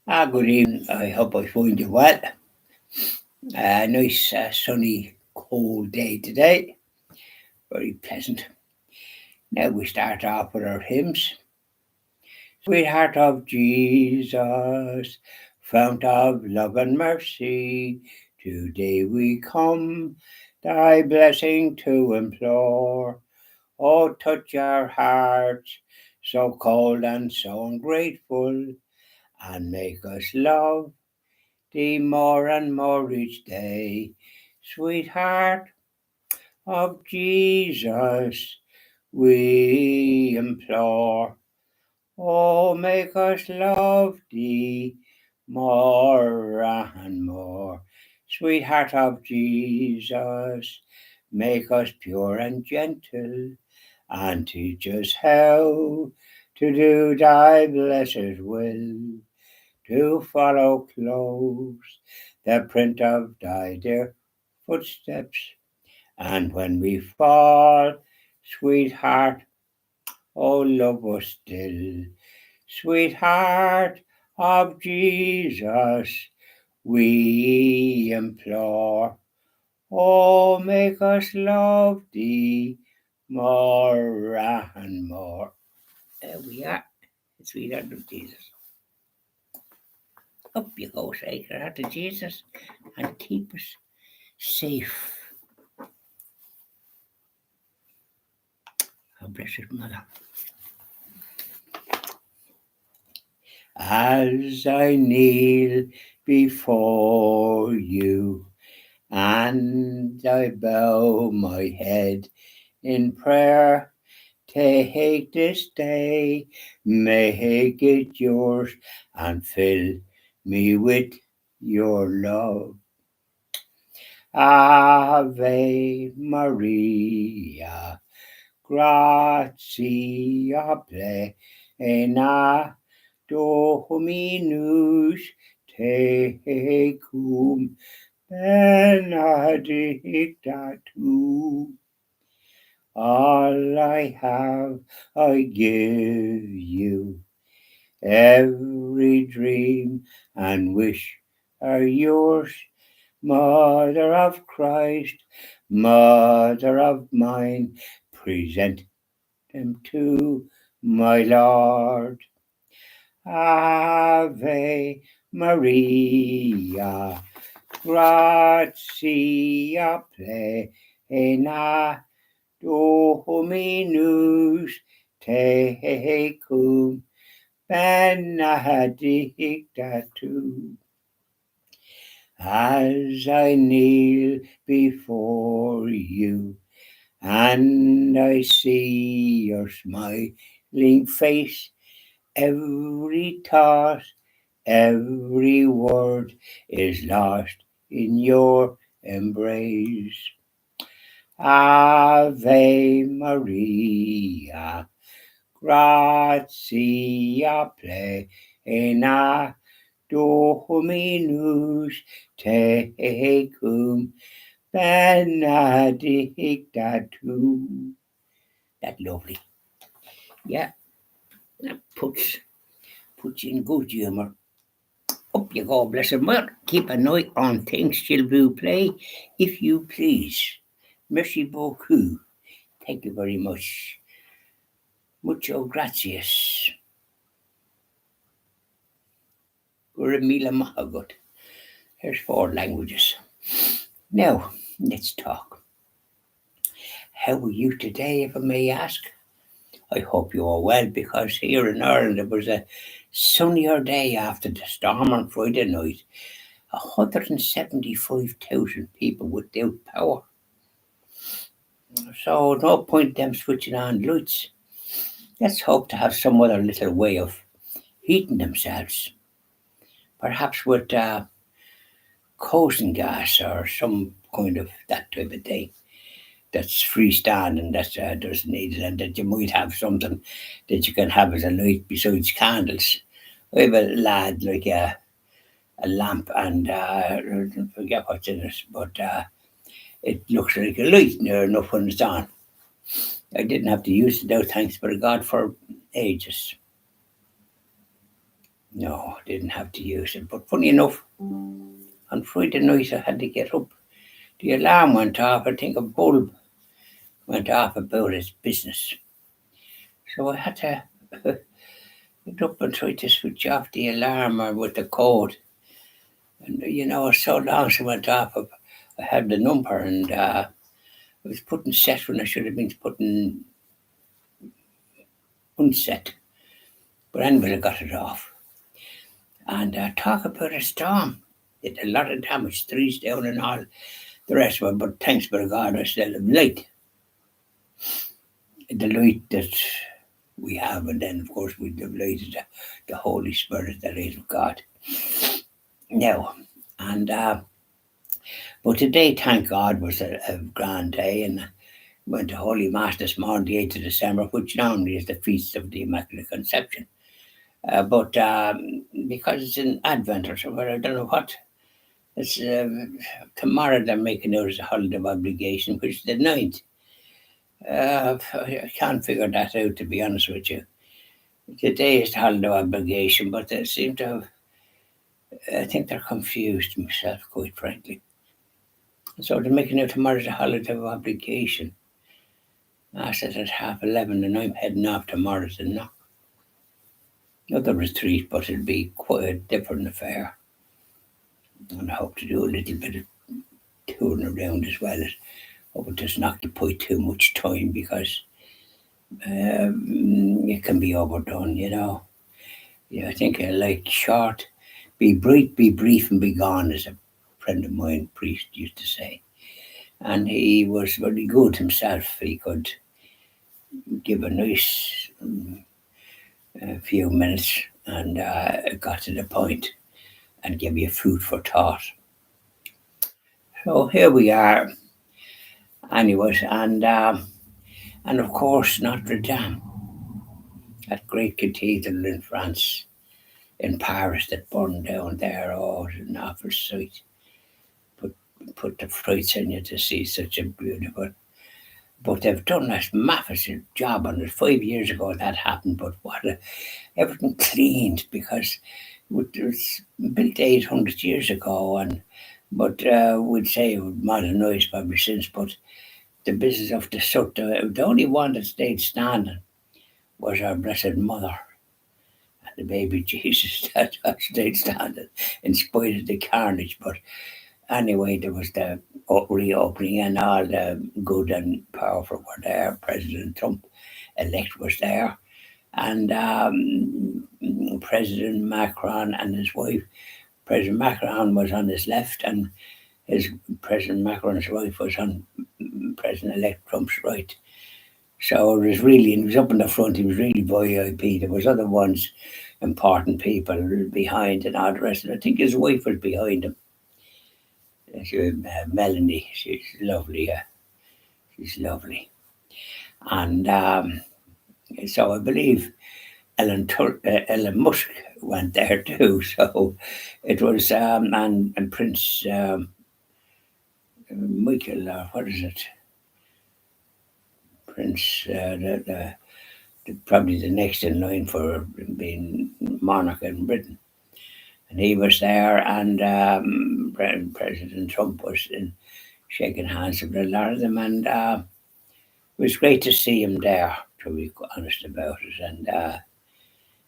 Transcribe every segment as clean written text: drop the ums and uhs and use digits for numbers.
Good evening. I hope I find you well. Nice, sunny, cold day today. Very pleasant. Now we start off with our hymns. Sweetheart of Jesus, fount of love and mercy, today we come, thy blessing to implore. Oh, touch our hearts, so cold and so ungrateful, and make us love thee more and more each day. Sweetheart of Jesus, we implore. Oh, make us love thee more and more. Sweetheart of Jesus, make us pure and gentle, and teach us how to do thy blessed will, to follow close the print of thy dear footsteps. And when we fall, sweetheart, oh, love us still. Sweetheart of Jesus, we implore. Oh, make us love thee more and more. There we are, sweetheart of Jesus. Up you go, Sacred Heart of Jesus, and keep us safe. Our Blessed Mother. As I kneel before you, and I bow my head in prayer, take this day, make it yours, and fill me with your love. Ave Maria, gratia plena, Dominus tecum, benedicta tu. All I have I give you, every dream and wish are yours. Mother of Christ, Mother of mine, present them to my Lord. Ave Maria, gratia plena, Dominus tecum, benedicta tu. As I kneel before you, and I see your smiling face, every thought, every word is lost in your embrace. Ave Maria, gratia plena, Dominus tecum, benedicta tu. That lovely. Yeah, that puts you in good humour. Up you go, Blessed Mother. Keep an eye on things till we play, if you please. Merci beaucoup. Thank you very much. Mucho gracias. Guramila Mahagut. There's 4 languages. Now, let's talk. How are you today, if I may ask? I hope you are well, because here in Ireland it was a sunnier day after the storm on Friday night. 175,000 people without power. So no point them switching on lights. Let's hope to have some other little way of heating themselves. Perhaps with coasting gas or some kind of that type of thing that's freestanding, that doesn't need it, and that you might have something that you can have as a light besides candles. I have a lad like a lamp, and I forget what's in it, but it looks like a light near enough when it's on. I didn't have to use it now, thanks be to God, for ages. No, I didn't have to use it. But funny enough, on Friday night I had to get up. The alarm went off. I think a bulb went off about its business. So I had to get up and try to switch off the alarm or with the code. And so long so it went off. I had the number and I was putting set when I should have been putting unset. But anyway, I got it off. And talk about a storm. It did a lot of damage, trees down and all the rest of it. But thanks be to God, I still have light. The light that we have, and then of course we have lighted the Holy Spirit, the light of God. Now, and but today, thank God, was a grand day, and went to Holy Mass this morning, the 8th of December, which normally is the feast of the Immaculate Conception. But because it's an Advent or something, I don't know what. It's tomorrow they're making out as a holiday of obligation, which is the 9th. I can't figure that out, to be honest with you. Today is the holiday of obligation, but they seem to have. I think they're confused myself, quite frankly. So they're making out tomorrow as a holiday of obligation. I said at 11:30, and I'm heading off tomorrow to Knock. Another retreat, but it'll be quite a different affair. And I hope to do a little bit of touring around as well. I hope it doesn't occupy too much time because it can be overdone, Yeah, I think I like short, be brief, and be gone, as a friend of mine, priest, used to say. And he was very good himself. He could give a nice few minutes and got to the point and give you food for thought. So here we are, anyways, and of course Notre Dame, that great cathedral in France, in Paris, that burned down there. Oh, it was an awful sight. Put the frights in you to see such a beautiful. But they've done a massive job on it. 5 years ago that happened, but everything cleaned because it was built 800 years ago, but we'd say it was modernised probably since. But the business of the soot, the only one that stayed standing was our Blessed Mother and the baby Jesus that stayed standing in spite of the carnage. But anyway, there was the reopening, and all the good and powerful were there. President Trump elect was there, and President Macron and his wife. President Macron was on his left, and President Macron's wife was on President-elect Trump's right. So he was up in the front. He was really VIP. There was other ones, important people behind, and all the rest. And I think his wife was behind him. Melanie, she's lovely. She's lovely, and so I believe Elon Musk went there too. So it was and Prince Michael, or what is it? Prince, probably the next in line for being monarch in Britain. And he was there, and President Trump was shaking hands with a lot of them, and it was great to see him there, to be honest about it. And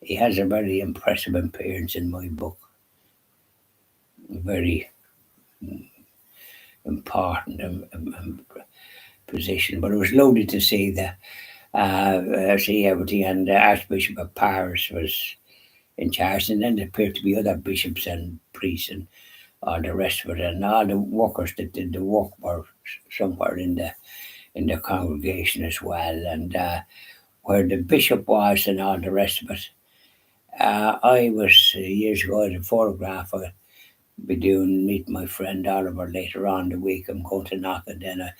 he has a very impressive appearance in my book, very important position. But it was lovely to see see everything, and the Archbishop of Paris was in charge, and then there appeared to be other bishops and priests and all the rest of it, and all the workers that did the work were somewhere in the congregation as well, and where the bishop was and all the rest of it. I was years ago at a photograph. I'll be doing meet my friend Oliver later on the week. I'm going to Knock, and then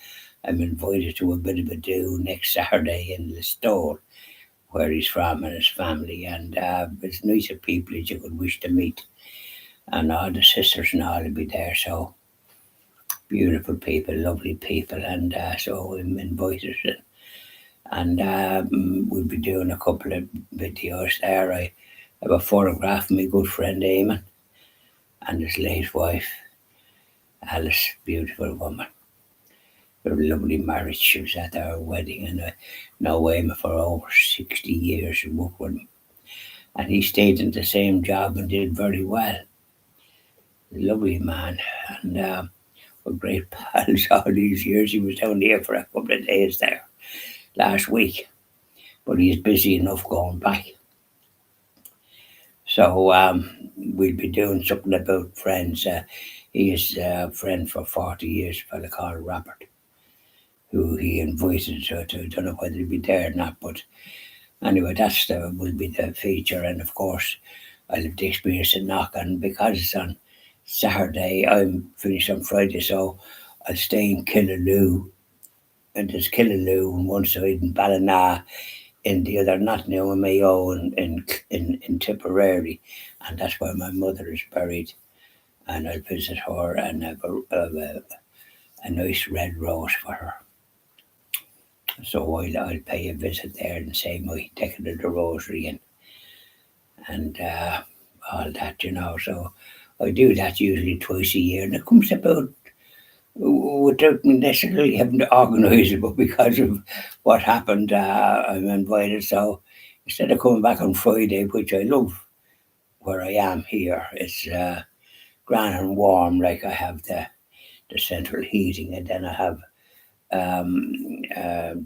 I'm invited to a bit of a do next Saturday in Listowel, where he's from and his family, and it's nicer people that you could wish to meet, and all the sisters and all will be there. So beautiful people, lovely people, and so I'm invited, and we'll be doing a couple of videos there. I I have a photograph of my good friend Eamon and his late wife, Alice, beautiful woman. They were a lovely marriage. She was at our wedding, and I know Eamon for over 60 years and worked with him. And he stayed in the same job and did very well. Lovely man, and we're great pals all these years. He was down here for a couple of days there last week, but he's busy enough going back. So we'll be doing something about friends. He is a friend for 40 years, a fella called Robert, who he invited to. I don't know whether he'll be there or not, but anyway, will be the feature. And of course, I'll have the experience of knocking because it's on Saturday. I'm finished on Friday, so I'll stay in Killaloe. And there's Killaloe on one side and Ballina in the other, not now in Mayo in Tipperary. And that's where my mother is buried. And I'll visit her and have a nice red rose for her. So I'll pay a visit there and say my decade of the rosary and all that. So I do that usually twice a year, and it comes about without necessarily having to organise it, but because of what happened, I'm invited. So instead of coming back on Friday, which I love where I am here, it's grand and warm. Like I have the central heating, and then I have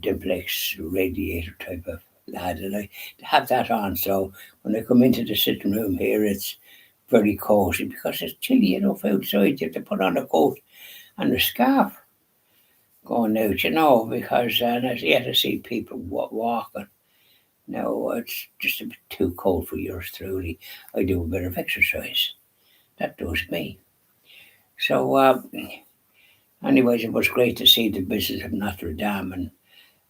Dimplex radiator type of lad, and I have that on. So when I come into the sitting room here, it's very cosy because it's chilly enough outside. You have to put on a coat and a scarf going out, because and I yet to see people walking. No, it's just a bit too cold for yours truly. I do a bit of exercise. That does me. So, anyways, it was great to see the business of Notre Dame, and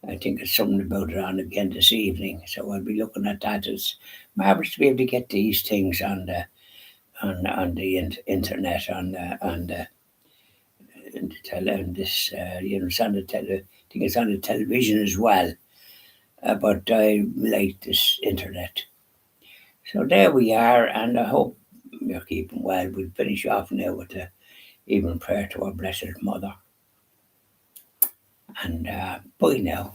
I think there's something about it on again this evening. So I'll be looking at that. It's marvelous to be able to get these things on the internet and this it's on the I think it's on the television as well. But I like this internet. So there we are, and I hope you're keeping well. We'll finish off now with the evening prayer to our Blessed Mother. And bye now.